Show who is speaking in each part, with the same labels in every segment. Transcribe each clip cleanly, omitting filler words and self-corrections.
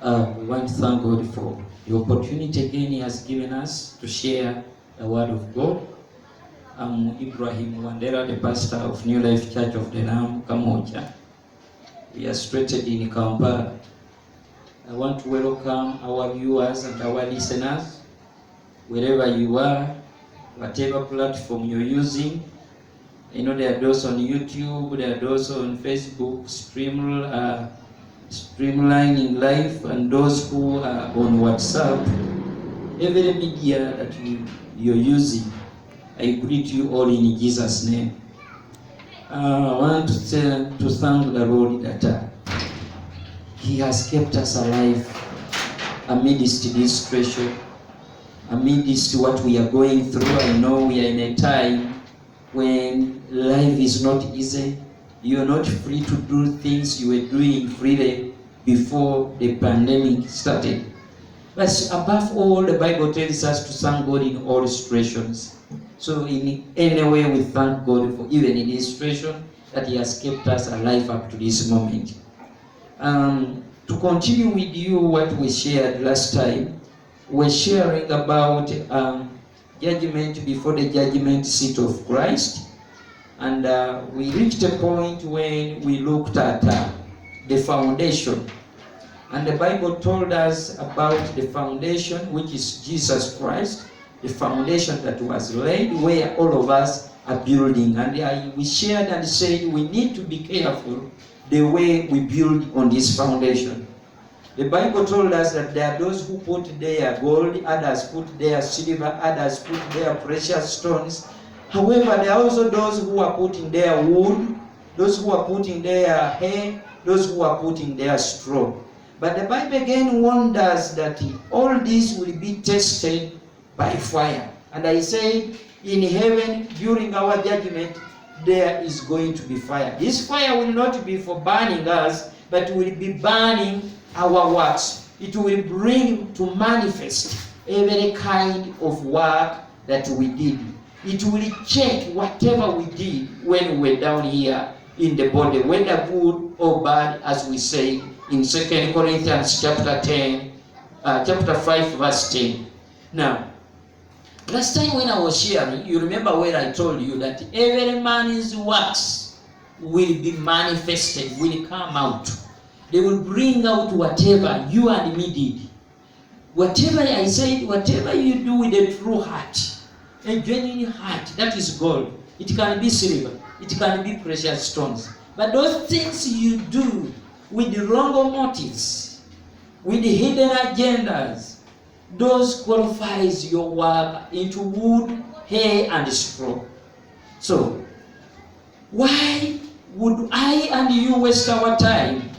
Speaker 1: We want to thank God for the opportunity again He has given us to share the Word of God. I'm Ibrahim Wandera, the pastor of New Life Church of the Lamb, Kamoja. We are situated in Kampala. I want to welcome our viewers and our listeners, wherever you are, whatever platform you're using. I know there are those on YouTube, there are those on Facebook, Streamlining Life, and those who are on WhatsApp. Every media that you're using, I greet you all in Jesus' name. I want to thank the Lord that He has kept us alive amidst this pressure, amidst what we are going through. I know we are in a time when life is not easy. You are not free to do things you were doing freely before the pandemic started. But above all, the Bible tells us to thank God in all situations. So in any way, we thank God for even in this situation that He has kept us alive up to this moment. To continue with you what we shared last time, we're sharing about judgment before the judgment seat of Christ. And we reached a point when we looked at the foundation. And the Bible told us about the foundation, which is Jesus Christ, the foundation that was laid where all of us are building. And we shared and said we need to be careful the way we build on this foundation. The Bible told us that there are those who put their gold, others put their silver, others put their precious stones. However, there are also those who are putting their wood, those who are putting their hay, those who are putting their straw. But the Bible again warned us that all this will be tested by fire. And I say, in heaven, during our judgment, there is going to be fire. This fire will not be for burning us, but will be burning our works. It will bring to manifest every kind of work that we did. It will check whatever we did when we were down here in the body, whether good or bad, as we say in 2 Corinthians chapter 5, verse 10. Now, last time when I was sharing, you remember where I told you that every man's works will be manifested, will come out. They will bring out whatever you and me did. Whatever I said, whatever you do with a true heart, a genuine heart, that is gold. It can be silver, it can be precious stones. But those things you do with the wrong motives, with the hidden agendas, those qualifies your work into wood, hay, and straw. So, why would I and you waste our time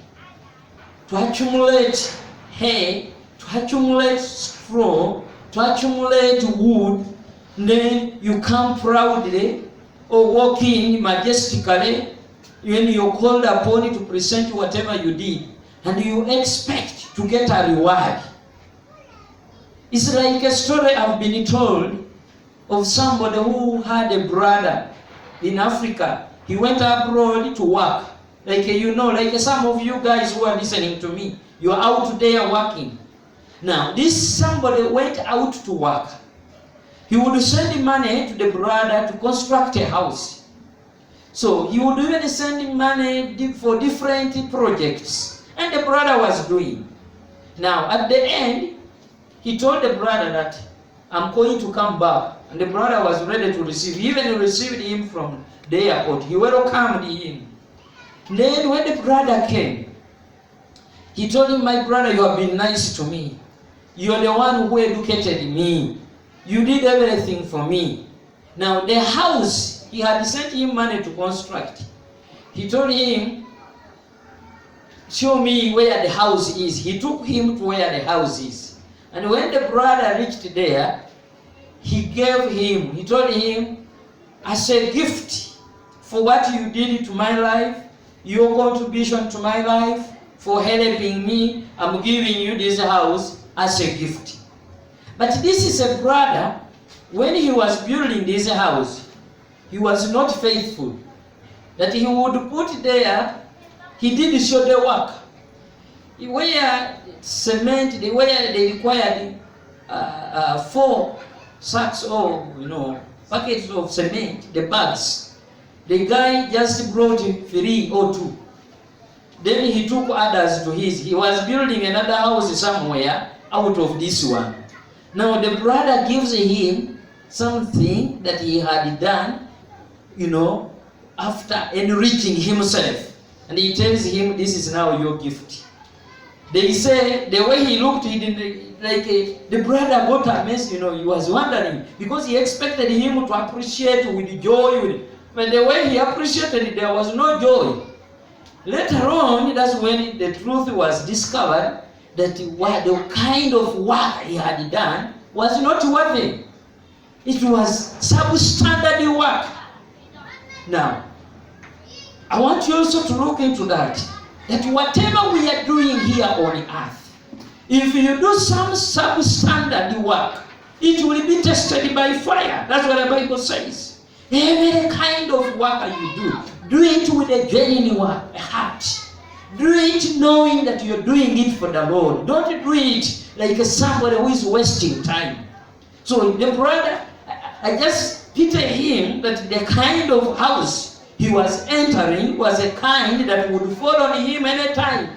Speaker 1: to accumulate hay, to accumulate straw, to accumulate wood, then you come proudly or walk in majestically when you're called upon to present whatever you did, and you expect to get a reward? It's like a story I've been told of somebody who had a brother in Africa. He went abroad to work. Like some of you guys who are listening to me, you're out there working. Now, this somebody went out to work. He would send money to the brother to construct a house. So he would even send money for different projects. And the brother was doing. Now, at the end, he told the brother that, I'm going to come back. And the brother was ready to receive. He even received him from the airport. He welcomed him. Then when the brother came, he told him, my brother, you have been nice to me. You are the one who educated me. You did everything for me. Now the house, he had sent him money to construct. He told him, show me where the house is. He took him to where the house is. And when the brother reached there, he told him, as a gift for what you did to my life, your contribution to my life, for helping me, I'm giving you this house as a gift. But this is a brother, when he was building this house, he was not faithful. That he would put there, he did show the work. where cement, where they required 4 sacks of, packets of cement, the bags, the guy just brought 3 or 2. Then he took others to his. He was building another house somewhere out of this one. Now the brother gives him something that he had done, after enriching himself. And he tells him, this is now your gift. They say, the way he looked, the brother got amazed, he was wondering, because he expected him to appreciate with joy. But the way he appreciated, there was no joy. Later on, that's when the truth was discovered, that the kind of work he had done was not worthy. It was substandard work. Now, I want you also to look into that whatever we are doing here on earth, if you do some substandard work, it will be tested by fire. That's what the Bible says. Every kind of work do it with a genuine heart. Do it knowing that you're doing it for the Lord. Don't do it like somebody who is wasting time. So the brother, I just pity him that the kind of house he was entering was a kind that would fall on him any time.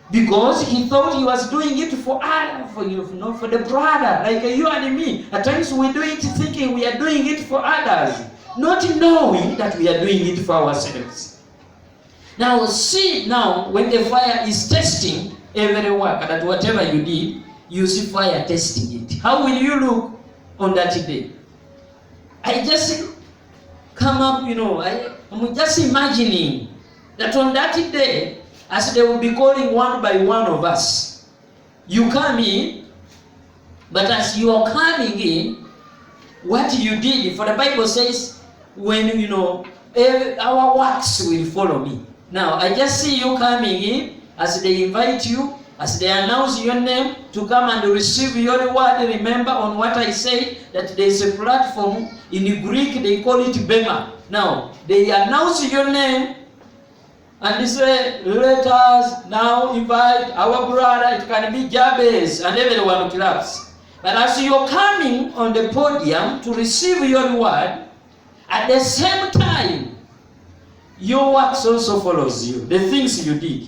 Speaker 1: Because he thought he was doing it for the brother, like you and me. At times we do it thinking we are doing it for others, not knowing that we are doing it for ourselves. Now see, when the fire is testing every work, that whatever you did, you see fire testing it. How will you look on that day? I just come up, I'm just imagining that on that day, as they will be calling one by one of us, you come in, but as you are coming in, what you did, for the Bible says, when our works will follow me. Now, I just see you coming in, as they invite you, as they announce your name, to come and receive your reward. Remember on what I say, that there is a platform, in Greek they call it Bema. Now, they announce your name, and they say, let us now invite our brother, it can be Jabez, and everyone claps. But as you're coming on the podium to receive your reward, at the same time, your works also follows you, the things you did.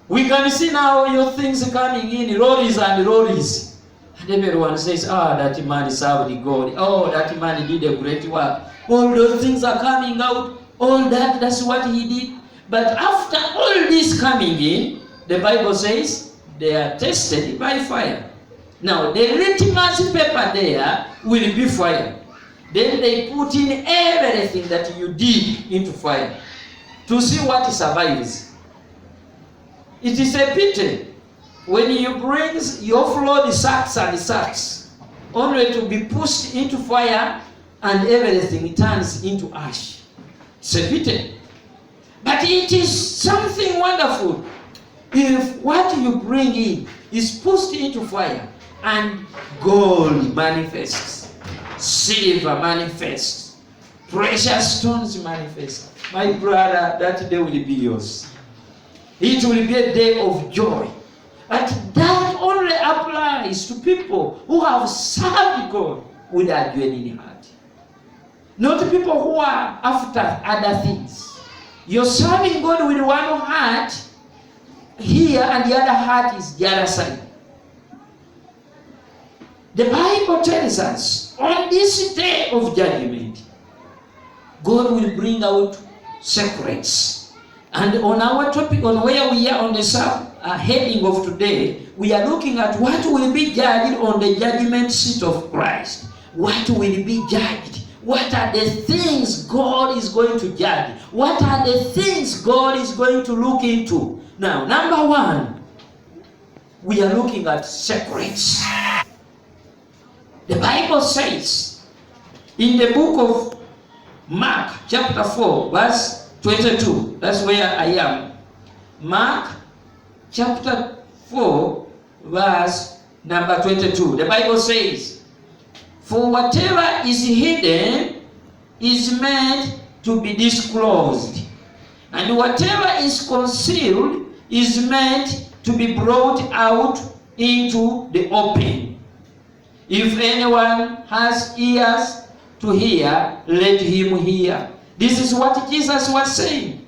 Speaker 1: We can see now your things coming in, lorries and lorries. And everyone says, that man served God. Oh, that man did a great work. All those things are coming out. All that's what he did. But after all this coming in, the Bible says they are tested by fire. Now, the litmus paper there will be fire. Then they put in everything that you did into fire to see what survives. It is a pity when you offload sacks and sacks, only to be pushed into fire and everything turns into ash. It's a pity. But it is something wonderful if what you bring in is pushed into fire and gold manifests, silver manifests, precious stones manifest. My brother, that day will be yours. It will be a day of joy. But that only applies to people who have served God with a genuine heart. Not people who are after other things. You're serving God with one heart here, and the other heart is the other side. The Bible tells us, on this day of judgment, God will bring out secrets. And on our topic, on where we are on the heading of today, we are looking at what will be judged on the judgment seat of Christ. What will be judged? What are the things God is going to judge? What are the things God is going to look into? Now, number one, we are looking at secrets. The Bible says in the book of Mark, chapter 4, verse 22. That's where I am. Mark chapter 4, verse number 22. The Bible says, for whatever is hidden is meant to be disclosed, and whatever is concealed is meant to be brought out into the open. If anyone has ears to hear, let him hear. This is what Jesus was saying.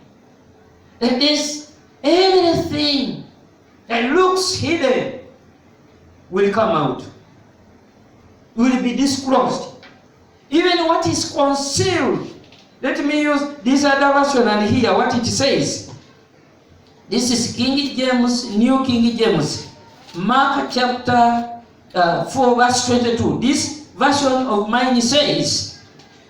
Speaker 1: That this everything that looks hidden will come out, will be disclosed. Even what is concealed. Let me use this other version and hear what it says. This is King James, New King James. Mark chapter 4 verse 22. This version of mine says,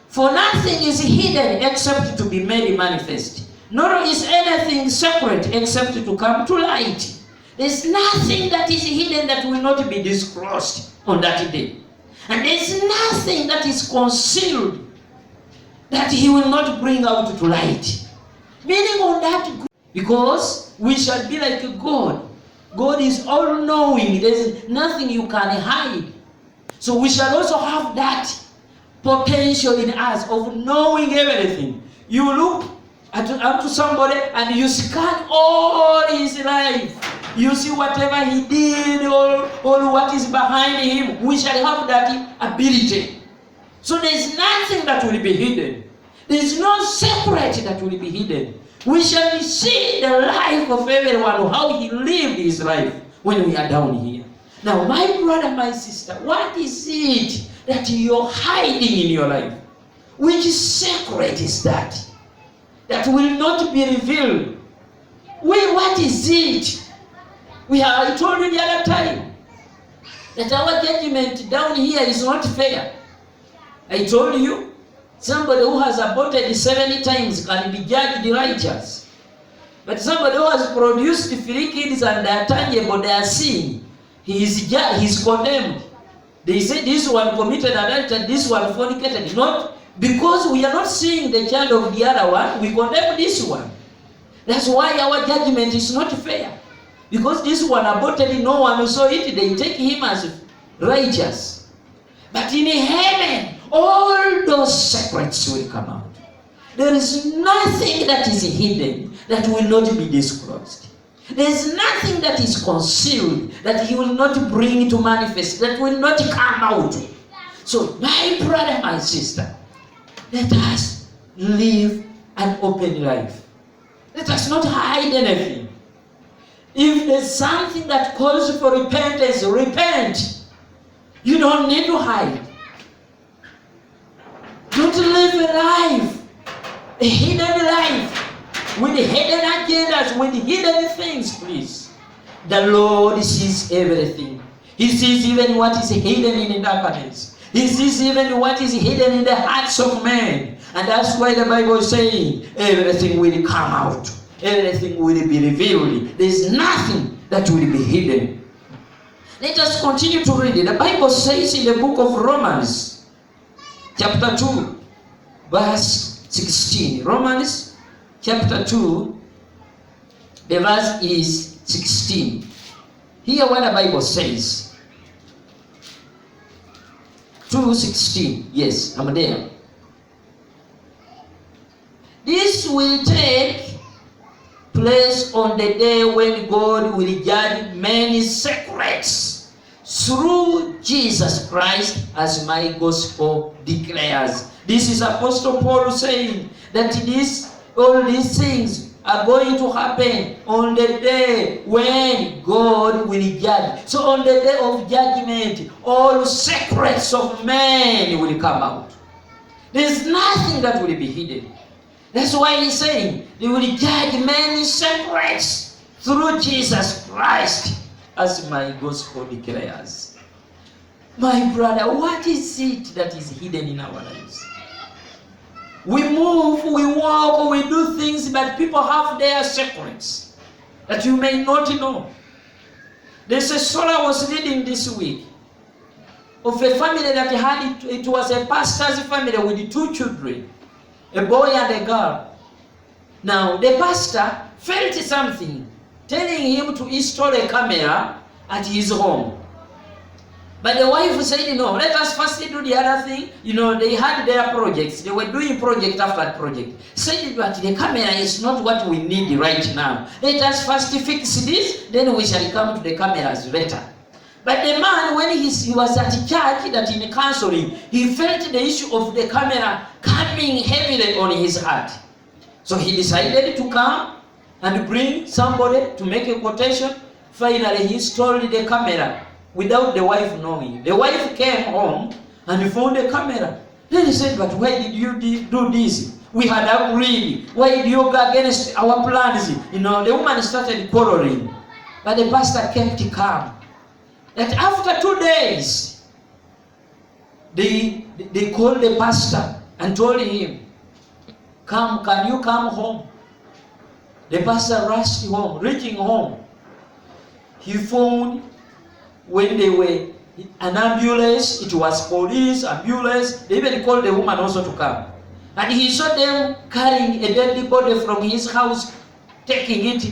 Speaker 1: "For nothing is hidden except to be made manifest, nor is anything secret except to come to light." There's nothing that is hidden that will not be disclosed on that day. And there's nothing that is concealed that he will not bring out to light. Meaning on that, because we shall be like God. God is all-knowing. There's nothing you can hide. So we shall also have that potential in us of knowing everything. You look up to somebody and you scan all his life. You see whatever he did, all what is behind him. We shall have that ability. So there's nothing that will be hidden. There's no secret that will be hidden. We shall see the life of everyone, how he lived his life when we are down here. Now, my brother, my sister, what is it that you're hiding in your life? Which secret is that? That will not be revealed. What is it? I told you the other time that our judgment down here is not fair. I told you, somebody who has aborted 70 times can be judged righteous. But somebody who has produced 3 kids and they are tangible, they are seen, he is condemned. They say this one committed adultery, this one fornicated. Not because we are not seeing the child of the other one, we condemn this one. That's why our judgment is not fair. Because this one aborted, no one saw it, they take him as righteous. But in heaven, all those secrets will come out. There is nothing that is hidden that will not be disclosed. There is nothing that is concealed that he will not bring to manifest, that will not come out. So, my brother, my sister, let us live an open life. Let us not hide anything. If there's something that calls for repentance, repent. You don't need to hide. Don't live a life, a hidden life, with hidden agendas, with hidden things, please. The Lord sees everything. He sees even what is hidden in the darkness. He sees even what is hidden in the hearts of men. And that's why the Bible is saying everything will come out. Everything will be revealed. There's nothing that will be hidden. Let us continue to read it. The Bible says in the book of Romans, chapter 2, verse 16. Romans, chapter 2, the verse is 16. Hear what the Bible says. 2:16. Yes, I'm there. This will take place on the day when God will judge many secrets through Jesus Christ, as my gospel declares. This is Apostle Paul saying that all these things are going to happen on the day when God will judge. So on the day of judgment, all secrets of men will come out. There's nothing that will be hidden. That's why he's saying they will judge many secrets through Jesus Christ, as my gospel declares. My brother, what is it that is hidden in our lives? We move, we walk, we do things, but people have their secrets that you may not know. There's a story I was reading this week of a family that had it was a pastor's family with 2 children. A boy and a girl. Now, the pastor felt something telling him to install a camera at his home. But the wife said, no, let us first do the other thing. They had their projects. They were doing project after project. Said that the camera is not what we need right now. Let us first fix this, then we shall come to the cameras later. But the man, when he was at church, that in counseling, he felt the issue of the camera coming heavily on his heart. So he decided to come and bring somebody to make a quotation. Finally, he installed the camera without the wife knowing. The wife came home and found the camera. Then he said, but why did you do this? We had agreed. Why did you go against our plans? The woman started quarreling. But the pastor kept calm. That after 2 days, they called the pastor and told him, can you come home? The pastor rushed home. Reaching home, he found, when they were an ambulance, it was police, ambulance, they even called the woman also to come. And he saw them carrying a dead body from his house, taking it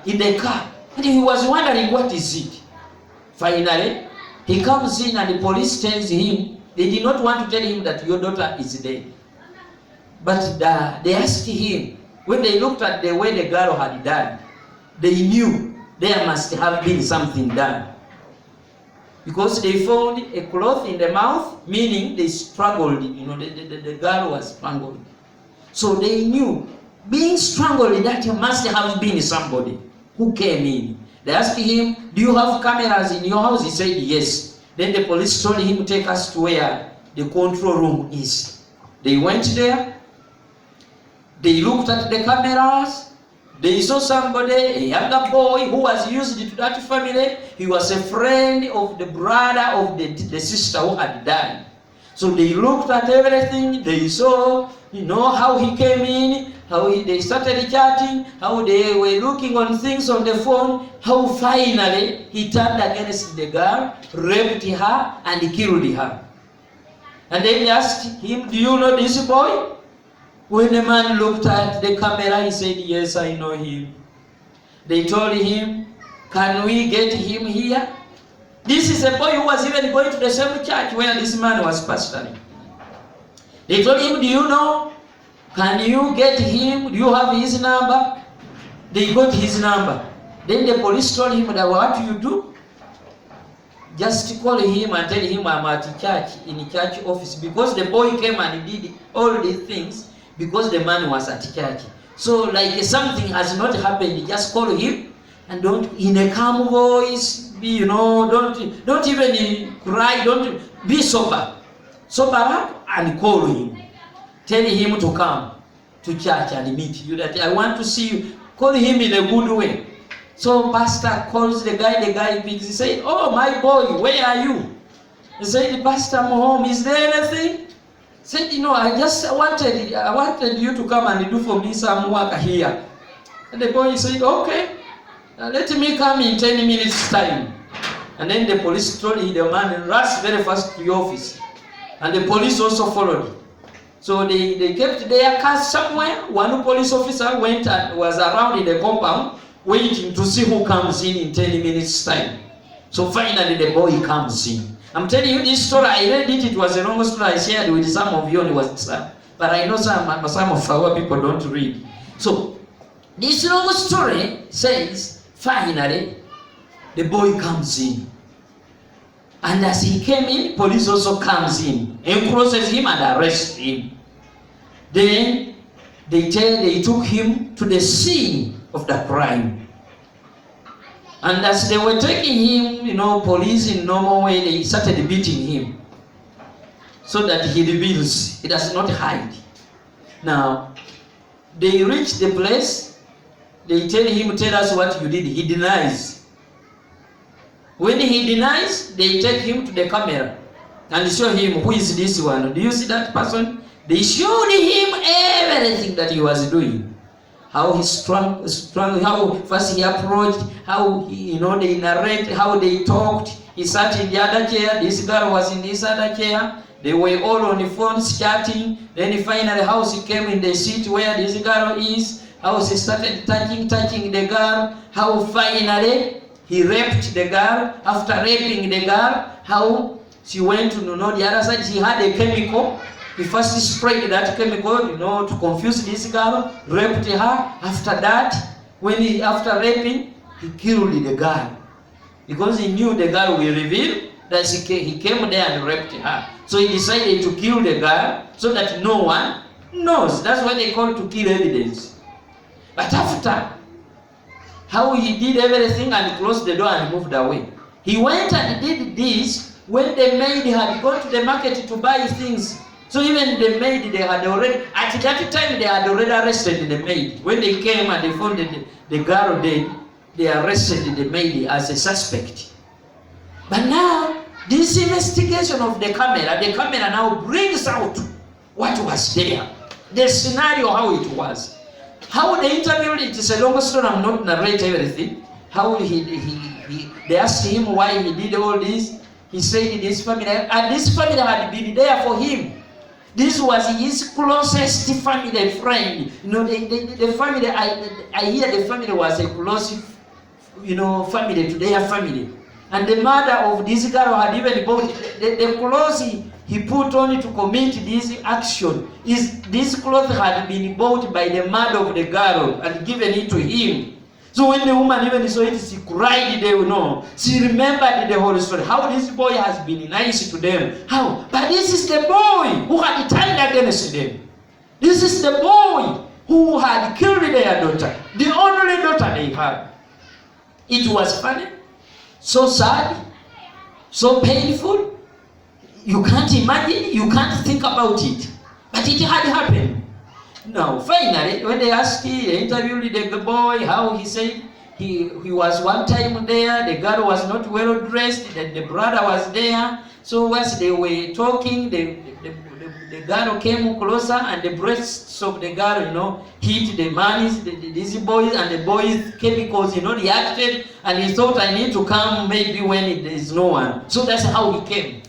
Speaker 1: in the car. And he was wondering, what is it? Finally, he comes in and the police tells him, they did not want to tell him that your daughter is dead. But they asked him, when they looked at the way the girl had died, they knew there must have been something done. Because they found a cloth in the mouth, meaning they struggled, the girl was strangled. So they knew, being strangled, that must have been somebody who came in. They asked him, do you have cameras in your house? He said, yes. Then the police told him, take us to where the control room is. They went there. They looked at the cameras. They saw somebody, a younger boy who was used to that family. He was a friend of the brother of the sister who had died. So they looked at everything. They saw, how he came in, how they started chatting, how they were looking on things on the phone, how finally he turned against the girl, raped her, and killed her. And then they asked him, do you know this boy? When the man looked at the camera, he said, yes, I know him. They told him, can we get him here? This is a boy who was even going to the same church where this man was pastoring. They told him, do you know? Can you get him? Do you have his number? They got his number. Then the police told him that what do you do? Just call him and tell him I'm at church, in church office. Because the boy came and did all these things because the man was at church. So like something has not happened, just call him and don't, in a calm voice, don't even cry, don't be sober. Sober up and call him. Tell him to come to church and meet you, that I want to see you. Call him in a good way. So pastor calls the guy picks. He said, oh, my boy, where are you? He said, Pastor, I'm home. Is there anything? He said, I wanted you to come and do for me some work here. And the boy said, okay, let me come in 10 minutes time. And then the police told him, the man rushed very fast to the office. And the police also followed. So they kept their cars somewhere. One police officer went and was around in the compound waiting to see who comes in 10 minutes time. So finally the boy comes in. I'm telling you this story, I read it, it was a long story I shared with some of you on WhatsApp. But I know some of our people don't read. So this long story says, finally, the boy comes in. And as he came in, police also comes in and crosses him and arrests him. Then they took him to the scene of the crime. And as they were taking him, police in normal way, they started beating him so that he reveals, he does not hide. Now, they reach the place, they tell him, tell us what you did. He denies. When he denies, they take him to the camera and show him, who is this one? Do you see that person? They showed him everything that he was doing. How he strung, how first he approached, how they narrate, how they talked. He sat in the other chair, this girl was in this other chair. They were all on the phones chatting. Then finally, how she came in the seat where this girl is, how she started touching the girl, how finally he raped the girl. After raping the girl, how she went to the other side, she had a chemical. He first sprayed that chemical, to confuse this girl, raped her. After that, after raping, he killed the girl. Because he knew the girl will reveal that he came there and raped her. So he decided to kill the girl so that no one knows. That's what they call to kill evidence. But after how he did everything and closed the door and moved away, he went and did this when the maid had gone to the market to buy things. So even the maid, at that time they had already arrested the maid. When they came and they found the girl dead, they arrested the maid as a suspect. But now, this investigation of the camera now brings out what was there. The scenario, how it was. How they interviewed it is a long story, I'm not narrate everything. How they asked him why he did all this. He said this family, and this family had been there for him. This was his closest family friend. The family, I hear the family was a close, family to their family. And the mother of this girl had even bought the clothes he put on to commit this action. This cloth had been bought by the mother of the girl and given it to him. So when the woman even saw it, she cried, she remembered the whole story. How this boy has been nice to them. How? But this is the boy who had turned against them. This is the boy who had killed their daughter. The only daughter they had. It was funny, so sad, so painful. You can't imagine, you can't think about it. But it had happened. Now, finally, when they interviewed the boy, how he said he was one time there, the girl was not well dressed, the brother was there. So as they were talking, the girl came closer and the breasts of the girl, hit the man, these boys, and the boys' chemicals, reacted, and he thought, I need to come maybe when there is no one. So that's how he came.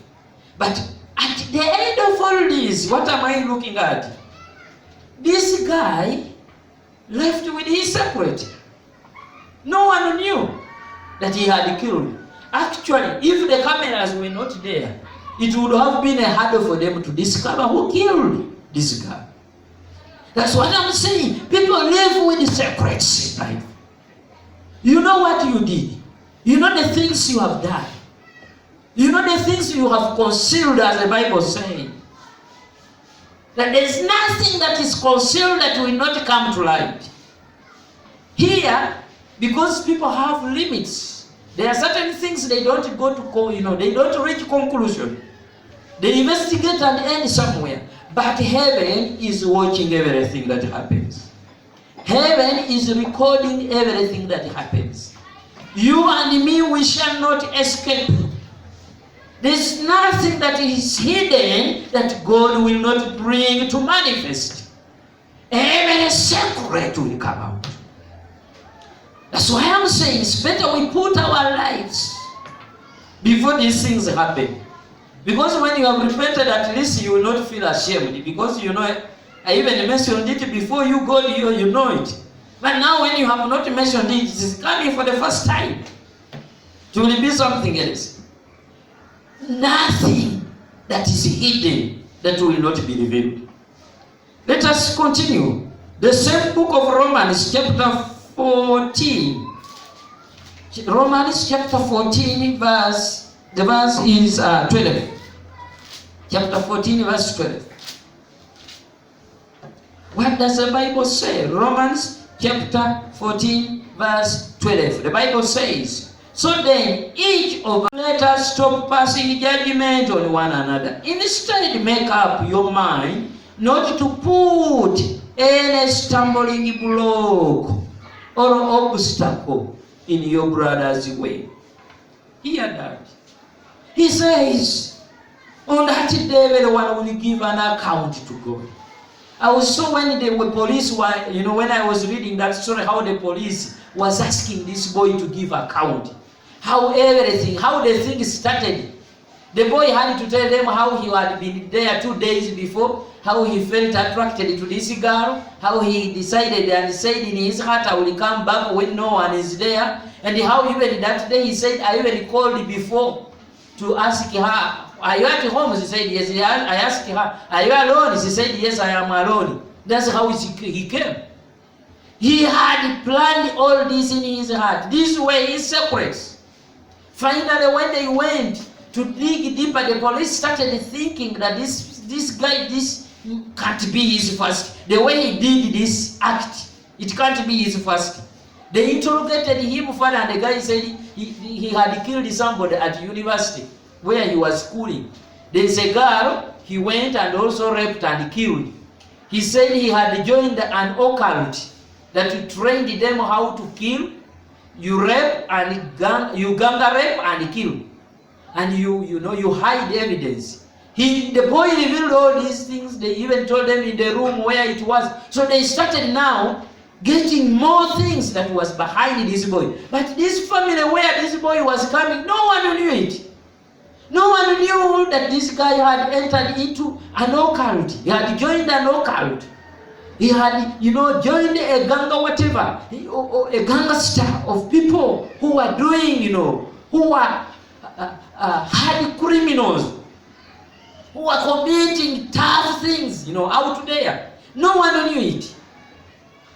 Speaker 1: But at the end of all this, what am I looking at? This guy left with his secret. No one knew that he had killed. Actually, if the cameras were not there, it would have been harder for them to discover who killed this guy. That's what I'm saying. People live with secrets in life. You know what you did. You know the things you have done. You know the things you have concealed, as the Bible says. That there is nothing that is concealed that will not come to light. Here, because people have limits, there are certain things they don't go to, they don't reach conclusion. They investigate and end somewhere. But heaven is watching everything that happens. Heaven is recording everything that happens. You and me, we shall not escape. There's nothing that is hidden that God will not bring to manifest. Every secret will come out. That's why I'm saying it's better we put our lives before these things happen. Because when you have repented, at least you will not feel ashamed. Because I even mentioned it before you go, you know it. But now when you have not mentioned it, it is coming for the first time. It will be something else. Nothing that is hidden that will not be revealed. Let us continue. The same book of Romans chapter 14. Romans chapter 14 the verse is 12. Chapter 14 verse 12. What does the Bible say? Romans chapter 14 verse 12. The Bible says, so then each of us, let us stop passing judgment on one another. Instead, make up your mind not to put any stumbling block or obstacle in your brother's way. Hear that. He says, on that day, everyone will give an account to God. I was so when the police were, when I was reading that story, how the police was asking this boy to give account. How the thing started.
Speaker 2: The boy had to tell them how he had been there 2 days before, how he felt attracted to this girl, how he decided and said in his heart, I will come back when no one is there, and how even that day he said, I even called before to ask her, are you at home? She said, yes. I asked her, are you alone? She said, yes, I am alone. That's how he came. He had planned all this in his heart. This way is secret. Finally, when they went to dig deeper, the police started thinking that this guy, this can't be his first. The way he did this act, it can't be his first. They interrogated him further, and the guy said he had killed somebody at university where he was schooling. There's a girl he went and also raped and killed. He said he had joined an occult that trained them how to kill. You rape and you gang rape and kill, and you hide evidence. The boy revealed all these things. They even told them in the room where it was. So they started now getting more things that was behind this boy. But this family where this boy was coming, no one knew it. No one knew that this guy had entered into an occult. He had joined an occult. He had, joined a gang or whatever, a gangster of people who were doing, who were hard criminals, who were committing tough things, out there. No one knew it.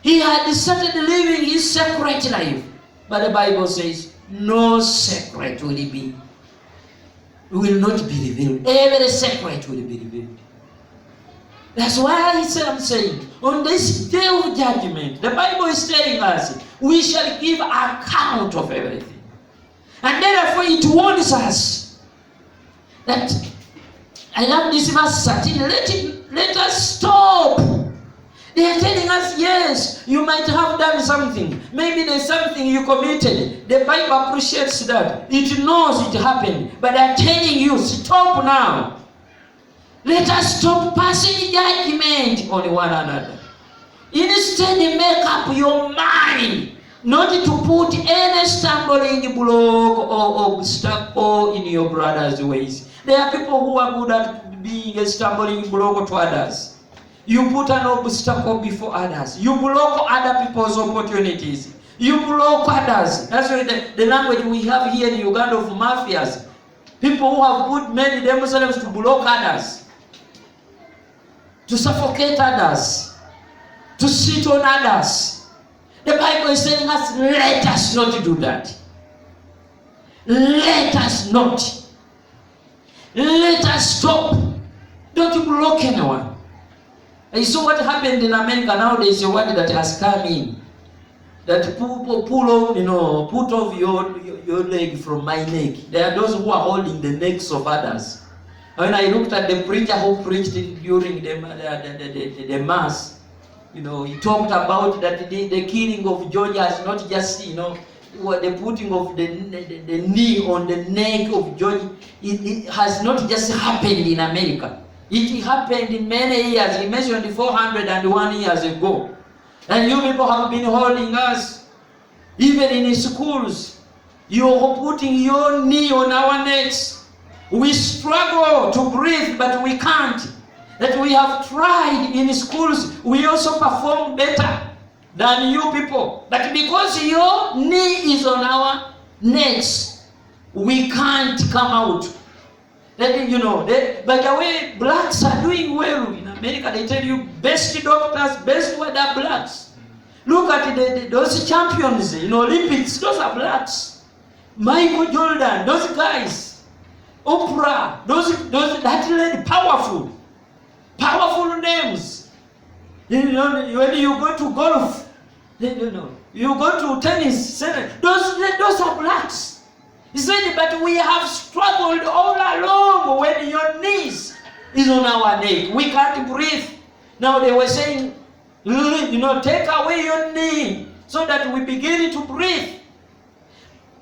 Speaker 2: He had started living his secret life. But the Bible says, no secret will not be revealed. Every secret will be revealed. That's why I'm saying, on this day of judgment, the Bible is telling us, we shall give account of everything. And therefore it warns us that, I love this verse 13, let us stop. They are telling us, yes, you might have done something. Maybe there's something you committed. The Bible appreciates that. It knows it happened. But they are telling you, stop now. Let us stop passing judgment on one another. Instead, make up your mind not to put any stumbling block or obstacle in your brother's ways. There are people who are good at being a stumbling block to others. You put an obstacle before others. You block other people's opportunities. You block others. That's why the language we have here in Uganda of mafias. People who have made themselves to block others, to suffocate others, to sit on others. The Bible is telling us, let us not do that. Let us not. Let us stop. Don't block anyone. And you saw what happened in America now. There is a word that has come in. That put off your leg from my neck. There are those who are holding the necks of others. When I looked at the preacher who preached during the mass, he talked about that the killing of George has not just, the putting of the knee on the neck of George, it has not just happened in America. It happened in many years. He mentioned 401 years ago. And you people have been holding us, even in schools. You're putting your knee on our necks. We struggle to breathe, but we can't. That we have tried in schools, we also perform better than you people. But because your knee is on our necks, we can't come out. That, by the way, blacks are doing well in America. They tell you best doctors, best weather blacks. Look at those champions in Olympics. Those are blacks. Michael Jordan, those guys. Oprah, that lady, powerful names. When you go to golf, you go to tennis. Those are blacks. He said, but we have struggled all along when your knees is on our neck. We can't breathe. Now they were saying, take away your knee so that we begin to breathe.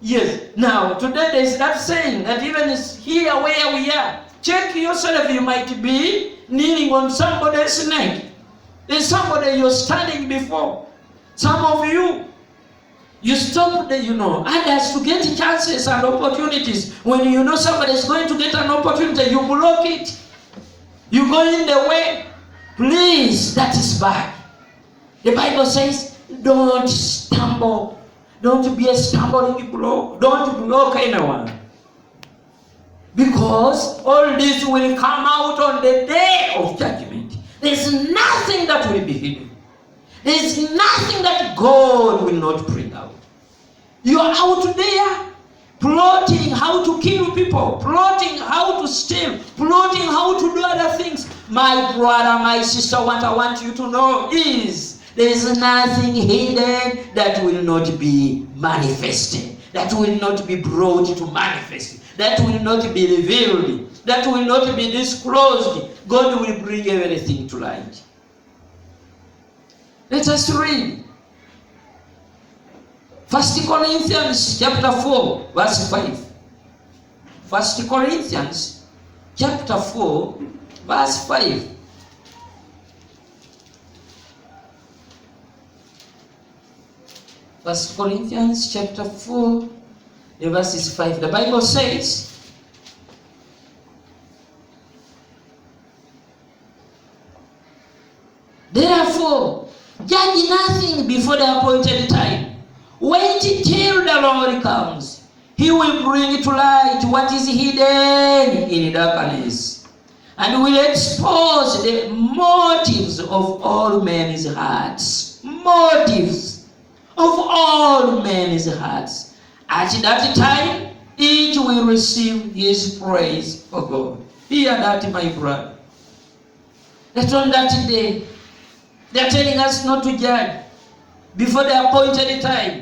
Speaker 2: Yes. Now, today there is that saying that even here where we are, check yourself, you might be kneeling on somebody's neck. There's somebody you're standing before. Some of you You stop others to get chances and opportunities. When you know somebody is going to get an opportunity, you block it. You go in the way. Please, that is bad. The Bible says, don't stumble. Don't be a stumbling block. Don't block anyone. Because all this will come out on the day of judgment. There's nothing that will be hidden. There's nothing that God will not bring out. You are out there plotting how to kill people, plotting how to steal, plotting how to do other things. My brother, my sister, what I want you to know is there's nothing hidden that will not be manifested, that will not be brought to manifest, that will not be revealed, that will not be disclosed. God will bring everything to light. Let us read 1 Corinthians chapter 4, verse 5. 1 Corinthians chapter 4, verse 5. First Corinthians chapter 4, the verse is 5. The Bible says, therefore, judge nothing before the appointed time. Wait till the Lord comes. He will bring to light what is hidden in darkness, and will expose the motives of all men's hearts. Motives of all men's hearts. At that time, each will receive his praise for God. Hear that, my brother. That on that day, they are telling us not to judge before the appointed time.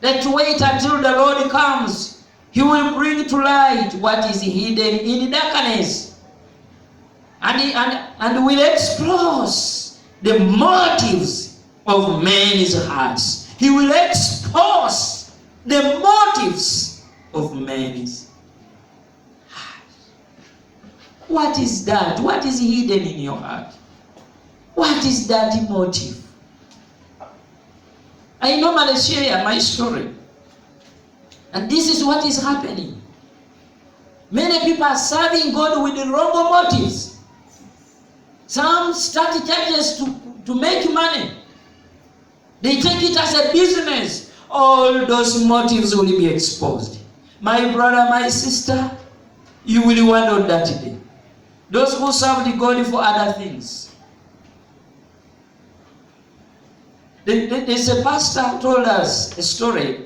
Speaker 2: That wait until the Lord comes. He will bring to light what is hidden in darkness. And will expose the motives of men's hearts. He will expose the motives of men's hearts. What is that? What is hidden in your heart? What is that motive? I normally share my story. And this is what is happening. Many people are serving God with the wrong motives. Some start churches to make money. They take it as a business. All those motives will be exposed. My brother, my sister, you will wonder that day. Those who serve God for other things. There's a pastor who told us a story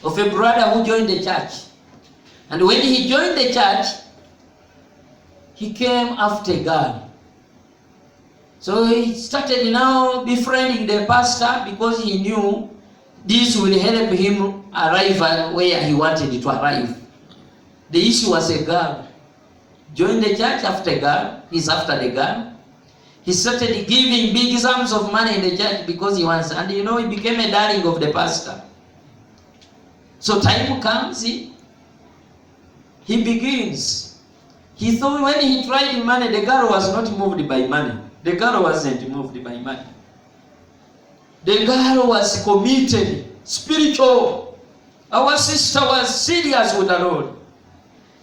Speaker 2: of a brother who joined the church. And when he joined the church, he came after God. So he started now befriending the pastor because he knew this will help him arrive where he wanted to arrive. The issue was a girl. Joined the church after God. He's after the girl. He started giving big sums of money in the church because he wants, and he became a darling of the pastor. So time comes, he begins. He thought when he tried money, the girl was not moved by money. The girl wasn't moved by money. The girl was committed, spiritual. Our sister was serious with the Lord.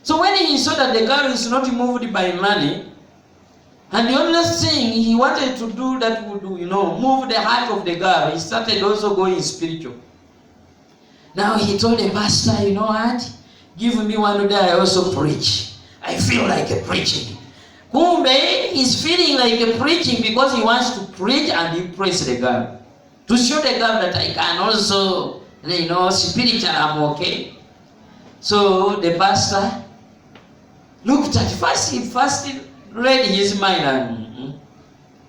Speaker 2: So when he saw that the girl is not moved by money, and the only thing he wanted to do that would move the heart of the girl, he started also going spiritual. Now he told the pastor, you know what? Give me one day I also preach. I feel like a preaching. Kumbe is feeling like a preaching because he wants to preach and impress the girl. To show the girl that I can also, spiritual, I'm okay. So the pastor looked at first read his mind and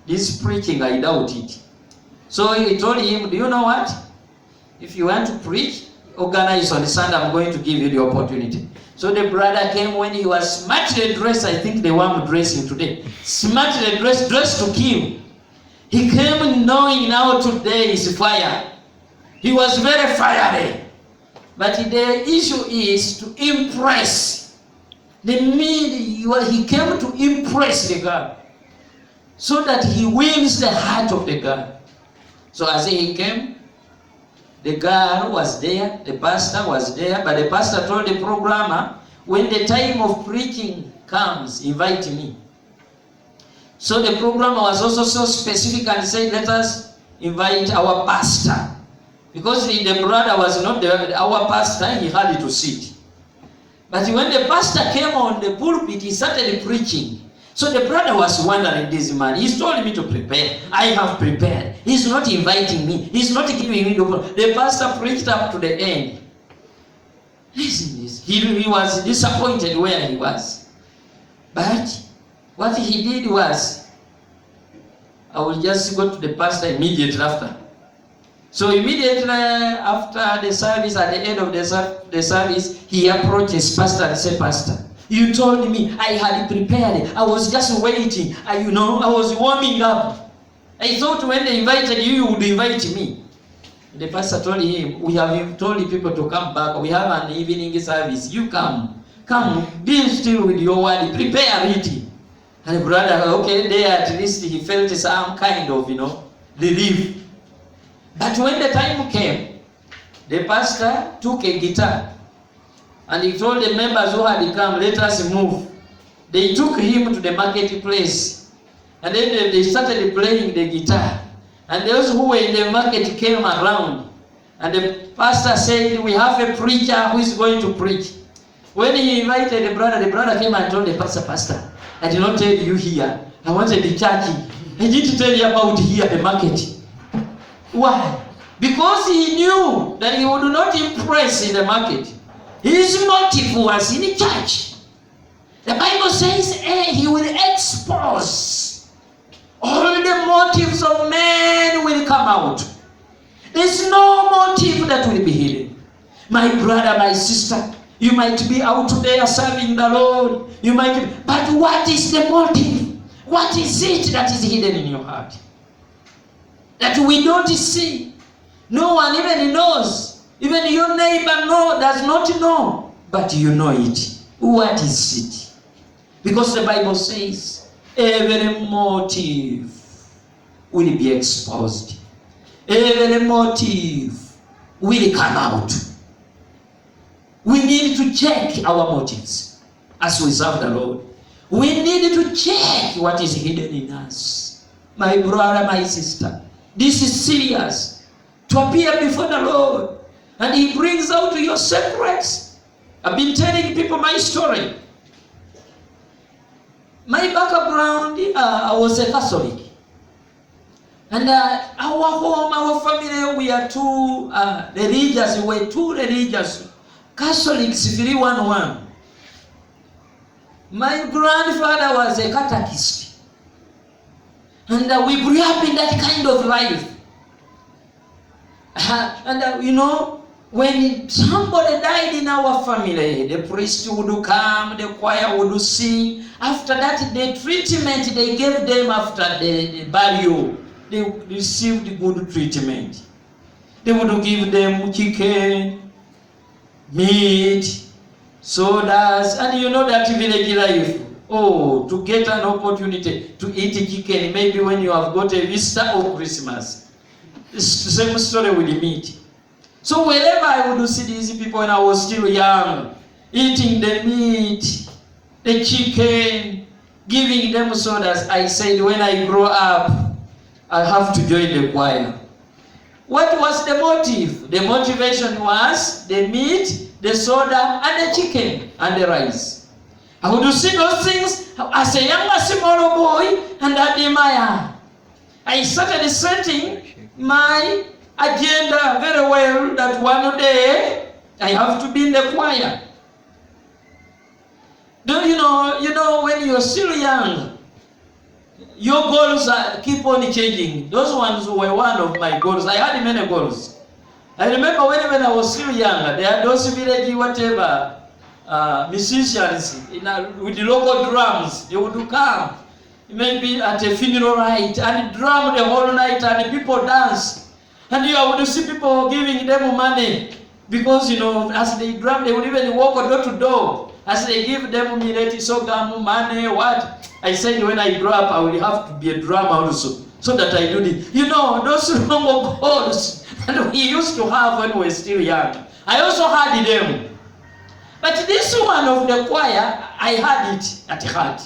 Speaker 2: this preaching, I doubt it. So he told him, do you know what? If you want to preach, organize on Sunday, I'm going to give you the opportunity. So the brother came when he was smartly dressed. I think they want dressing today. Smartly dressed to kill. He came knowing now today is fire. He was very fiery. But the issue is to impress. He came to impress the girl so that he wins the heart of the girl. So as he came, The girl was there, the pastor was there, but the pastor told the programmer, when the time of preaching comes, invite me. So the programmer was also so specific and said, let us invite our pastor. Because the brother was not our pastor, he had to sit. But when the pastor came on the pulpit, he started preaching. So the brother was wondering, this man, he's told me to prepare. I have prepared. He's not inviting me. He's not giving me the pastor preached up to the end. Listen this. He was disappointed where he was. But what he did was, I will just go to the pastor immediately after. So immediately after the service, at the end of the service, he approached his pastor and said, Pastor, you told me I had prepared. I was just waiting. I was warming up. I thought when they invited you, you would invite me. The pastor told him, we have told people to come back. We have an evening service. You come. Come, be still with your word. Prepare it. And the brother, okay, there at least he felt some kind of, relief. But when the time came, the pastor took a guitar. And he told the members who had come, let us move. They took him to the marketplace. And then they started playing the guitar. And those who were in the market came around. And the pastor said, we have a preacher who is going to preach. When he invited the brother came and told the pastor, I did not tell you here. I wanted the church. I didn't tell you about here, the market. Why? Because he knew that he would not impress in the market. His motive was in the church. The Bible says he will expose. All the motives of men will come out. There's no motive that will be hidden. My brother, my sister, you might be out there serving the Lord. But what is the motive? What is it that is hidden in your heart? That we don't see. No one even knows. Even your neighbor does not know. But you know it. What is it? Because the Bible says, every motive will be exposed. Every motive will come out. We need to check our motives as we serve the Lord. We need to check what is hidden in us. My brother, my sister, this is serious. To appear before the Lord. And he brings out your secrets. I've been telling people my story. My background, I was a Catholic. And our home, our family, we are too religious. We were too religious. Catholics, 311. My grandfather was a catechist. And we grew up in that kind of life. When somebody died in our family, the priest would come, the choir would sing. After that, the treatment they gave them after the burial, they received good treatment. They would give them chicken, meat, sodas, and you know that village life. Oh, to get an opportunity to eat chicken, maybe when you have got a Easter or Christmas. It's the same story with the meat. So wherever I would see these people when I was still young, eating the meat, the chicken, giving them sodas, I said when I grow up, I have to join the choir. What was the motive? The motivation was the meat, the soda, and the chicken, and the rice. I would see those things as a younger small boy and admire. I started setting my agenda very well that one day I have to be in the choir. Don't you know when you're still young, your goals keep on changing. Those ones were one of my goals. I had many goals. I remember when I was still young, there are those village musicians with the local drums. They would come maybe at a funeral rite and drum the whole night and people dance. And you would see people giving them money because, as they drum, they would even walk door to door. As they give them millet, sorghum, money, what? I said when I grow up, I will have to be a drummer also, so that I do this. Those wrong goals And we used to have when we were still young. I also had them. But this one of the choir, I had it at heart.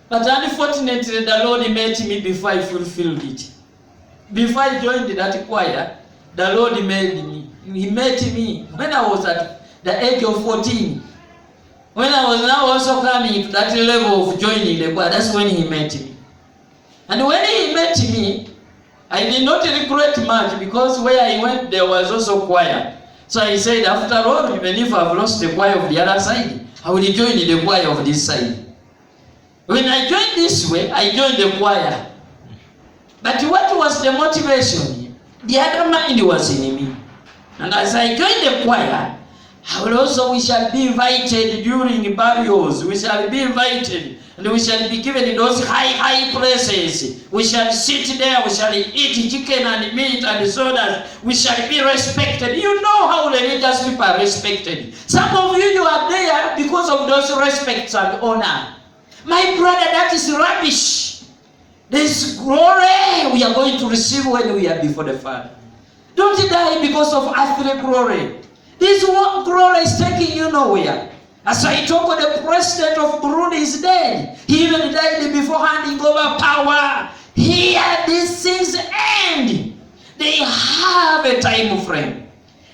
Speaker 2: But unfortunately, the Lord met me before I fulfilled it. Before I joined that choir, the Lord made me. He met me when I was at the age of 14. When I was now also coming to that level of joining the choir, that's when he met me. And when he met me, I did not regret much, because where I went there was also choir. So I said, after all, even if I've lost the choir of the other side, I will join the choir of this side. When I joined this way, I joined the choir. But what was the motivation? The other mind was in me. And as I joined the choir, we shall be invited during burials. We shall be invited. And we shall be given those high places. We shall sit there. We shall eat chicken and meat and sodas. We shall be respected. You know how religious people are respected. Some of you are there because of those respects and honor. My brother, that is rubbish. This glory we are going to receive when we are before the Father. Don't die because of earthly glory. This glory is taking you nowhere. As I talk, the president of Burundi is dead. He even died before handing over power. Here, these things end. They have a time frame.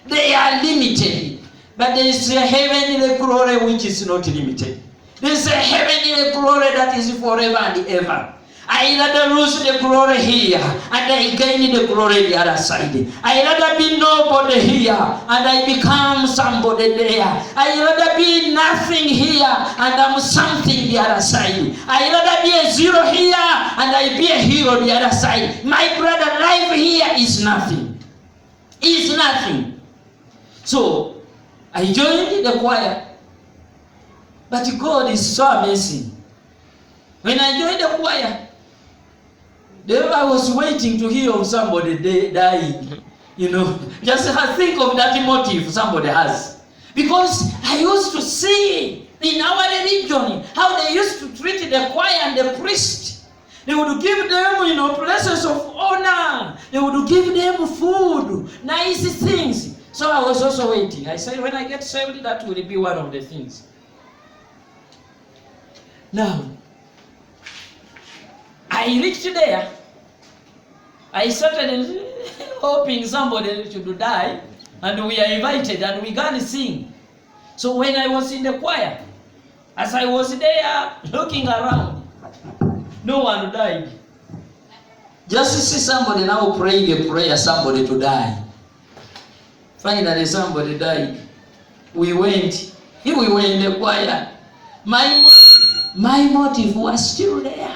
Speaker 2: They are limited. But there is a heavenly glory which is not limited. There is a heavenly glory that is forever and ever. I rather lose the glory here and I gain the glory the other side. I rather be nobody here and I become somebody there. I rather be nothing here and I'm something the other side. I rather be a zero here and I be a hero the other side. My brother, life here is nothing. Is nothing. So I joined the choir. But God is so amazing. When I joined the choir, I was waiting to hear of somebody dying. You know, just think of that motive somebody has. Because I used to see in our religion how they used to treat the choir and the priest. They would give them, places of honor. They would give them food, nice things. So I was also waiting. I said, when I get saved, that will be one of the things. Now, I reached there. I started hoping somebody should die, and we are invited, and we can sing. So when I was in the choir, as I was there looking around, no one died. Just to see somebody now praying a prayer, somebody to die. Finally, somebody died. We went. Here we were in the choir. My motive was still there.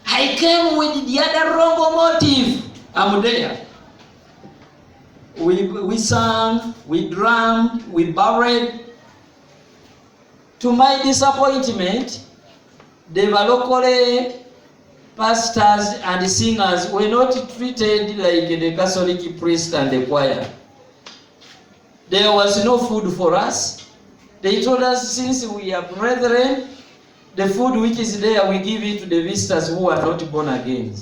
Speaker 2: I came with the other wrong motive. I'm there. We sang, we drummed, we buried. To my disappointment, the local pastors and singers were not treated like the Catholic priest and the choir. There was no food for us. They told us, since we are brethren, the food which is there, we give it to the visitors who are not born again.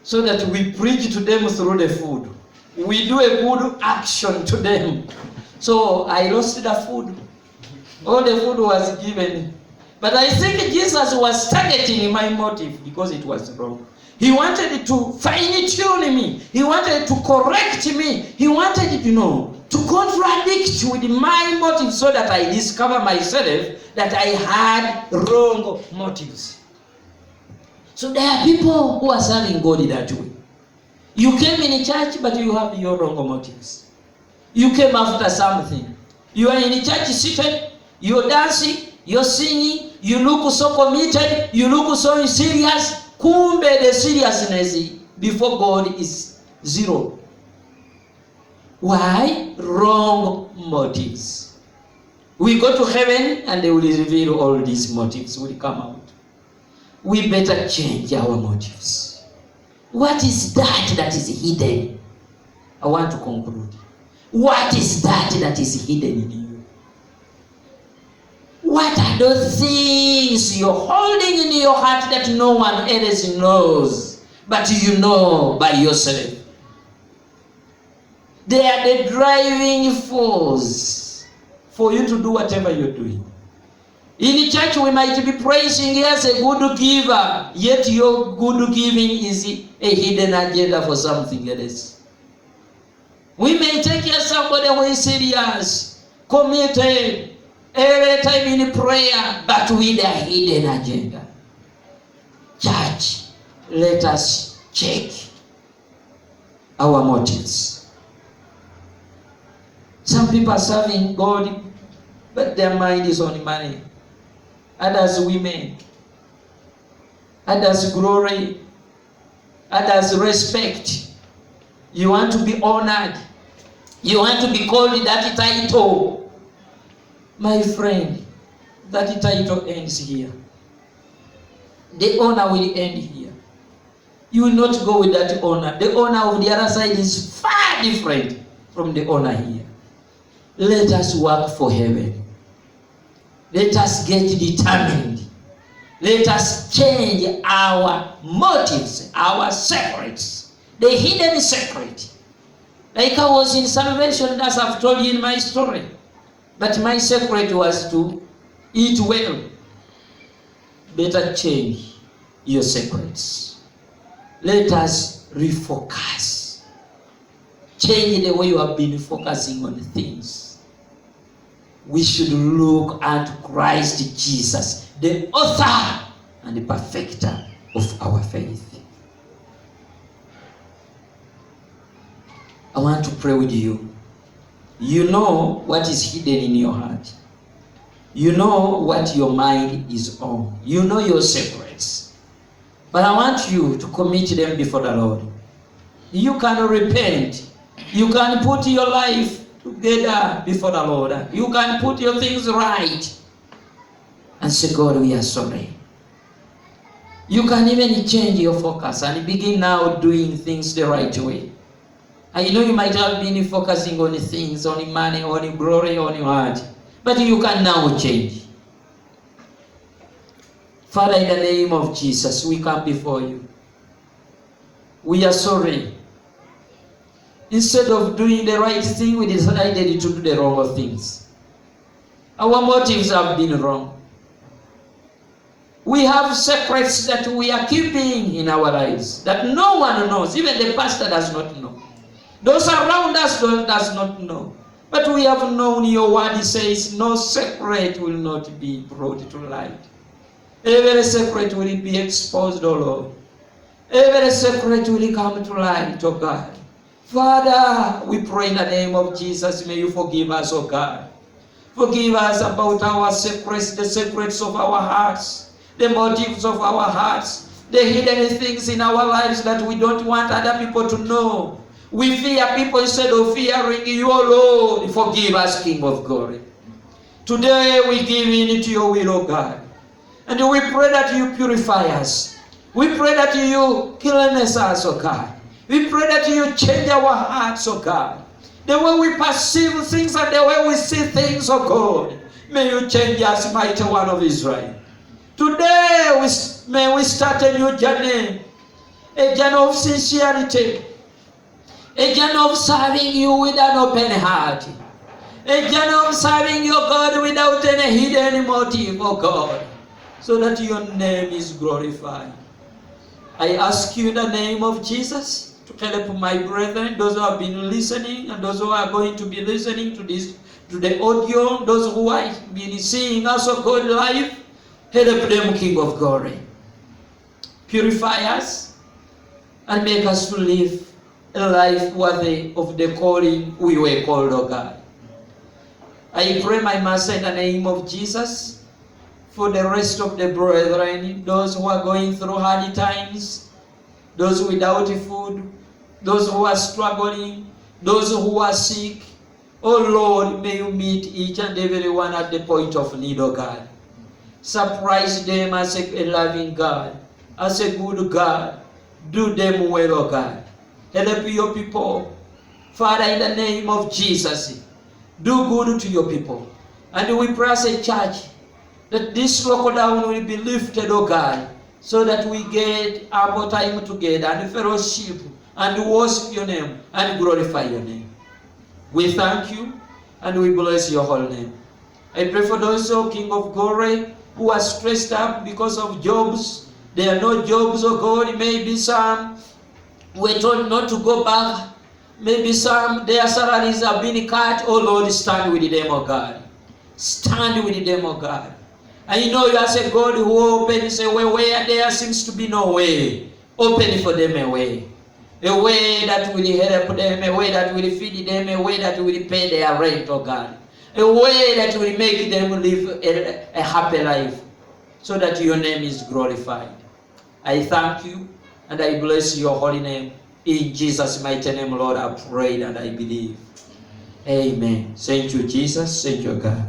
Speaker 2: So that we preach to them through the food. We do a good action to them. So I lost the food. All the food was given. But I think Jesus was targeting my motive because it was wrong. He wanted to fine-tune me. He wanted to correct me. He wanted to contradict with my motive so that I discover myself that I had wrong motives. So there are people who are serving God that way. You came in church, but you have your wrong motives. You came after something. You are in church seated, you're dancing, you're singing, you look so committed, you look so serious. Kumbe, the seriousness before God is zero. Why? Wrong motives. We go to heaven and they will reveal all these motives will come out. We better change our motives. What is that is hidden? I want to conclude. What is that is hidden in you? What are those things you're holding in your heart that no one else knows? but you know by yourself. They are the driving force for you to do whatever you're doing. In church, we might be praising you as a good giver, yet your good giving is a hidden agenda for something else. We may take you as somebody who is serious, committed, every time in prayer, but with a hidden agenda. Church, let us check our motives. Some people are serving God, but their mind is on money. Others women. Others glory. Others respect. You want to be honored. You want to be called that title. My friend, that title ends here. The honor will end here. You will not go with that honor. The honor of the other side is far different from the honor here. Let us work for heaven. Let us get determined. Let us change our motives, our secrets, the hidden secret. Like I was in salvation, as I've told you in my story. But my secret was to eat well. Better change your secrets. Let us refocus. Change the way you have been focusing on things. We should look at Christ Jesus, the author and the perfecter of our faith. I want to pray with you. You know what is hidden in your heart. You know what your mind is on. You know your secrets. But I want you to commit them before the Lord. You can repent. You can put your life together before the Lord. You can put your things right and say, God, we are sorry. You can even change your focus and begin now doing things the right way. I know you might have been focusing on things, on money, on glory, on your heart, but you can now change. Father, in the name of Jesus, we come before you. We are sorry. Instead of doing the right thing, we decided to do the wrong things. Our motives have been wrong. We have secrets that we are keeping in our lives that no one knows. Even the pastor does not know. Those around us does not know. But we have known your word says no secret will not be brought to light. Every secret will be exposed, O Lord. Every secret will come to light, O God. Father, we pray in the name of Jesus, may you forgive us, O God. Forgive us about our secrets, the secrets of our hearts, the motives of our hearts, the hidden things in our lives that we don't want other people to know. We fear people instead of fearing you, O Lord. Forgive us, King of glory. Today we give in to your will, O God. And we pray that you purify us. We pray that you cleanse us, O God. We pray that you change our hearts, O God. The way we perceive things and the way we see things, O God. May you change us, mighty one of Israel. Today may we start a new journey. A journey of sincerity. A journey of serving you with an open heart. A journey of serving your God without any hidden motive, oh God, so that your name is glorified. I ask you in the name of Jesus to help my brethren, those who have been listening and those who are going to be listening to this, to the audio, those who have been seeing us, oh God, live. Help them, King of glory. Purify us and make us to live a life worthy of the calling we were called, oh God. I pray, my Master, in the name of Jesus, for the rest of the brethren, those who are going through hard times, those without food, those who are struggling, those who are sick. Oh Lord, may you meet each and every one at the point of need, oh God. Surprise them as a loving God, as a good God. Do them well, oh God. Help your people. Father, in the name of Jesus, do good to your people. And we pray as a church that this lockdown will be lifted, oh God. so that we get our time together and fellowship and worship your name and glorify your name. We thank you and we bless your holy name. I pray for those, O King of glory, who are stressed up because of jobs. There are no jobs, oh God. Maybe some were told not to go back. Maybe some, their salaries have been cut. Oh Lord, stand with them, oh God. Stand with them, oh God. I know you are a God who opens a way where there seems to be no way. Open for them a way. A way that will help them, a way that will feed them, a way that will pay their rent, oh God. A way that will make them live a happy life, so that your name is glorified. I thank you and I bless your holy name. In Jesus' mighty name, Lord, I pray and I believe. Amen. Thank you, Jesus. Thank you, God.